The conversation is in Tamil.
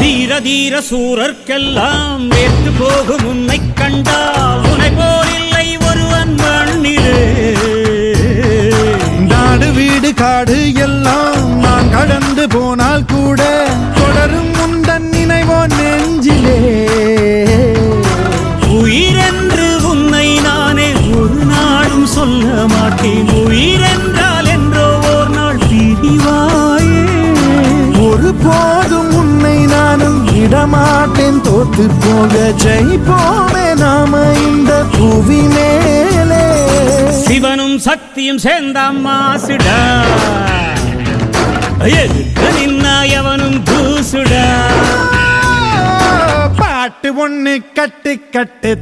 தீர தீர சூரர்க்கெல்லாம் வேத்து போகும் உன்னை கண்டால் உனை போலில்லை ஒருவன் மண்ணிலே. நாடு வீடு காடு எல்லாம் நான் கடந்து போனால் கூட தொடரும் முந்தன் நினைவோ நெஞ்சிலே. உயிரென்று உன்னை நானே ஒரு நாளும் சொல்ல மாட்டேன். உயிரென்றால் என்றோ ஓர் நாள் பிரிவாயே. ஒரு போதும் உன்னை நானும் விடமாட்டேன். தோத்து போக ஜெயிப்போமே நாம இந்த புவி மேலே. சிவனும் சக்தியும் சேர்ந்தாம் மாசுடா, எதுக்கு நின்னா எவனும் தூசுடா. பாட்டு ஒண்ணு கட்டு கட்டு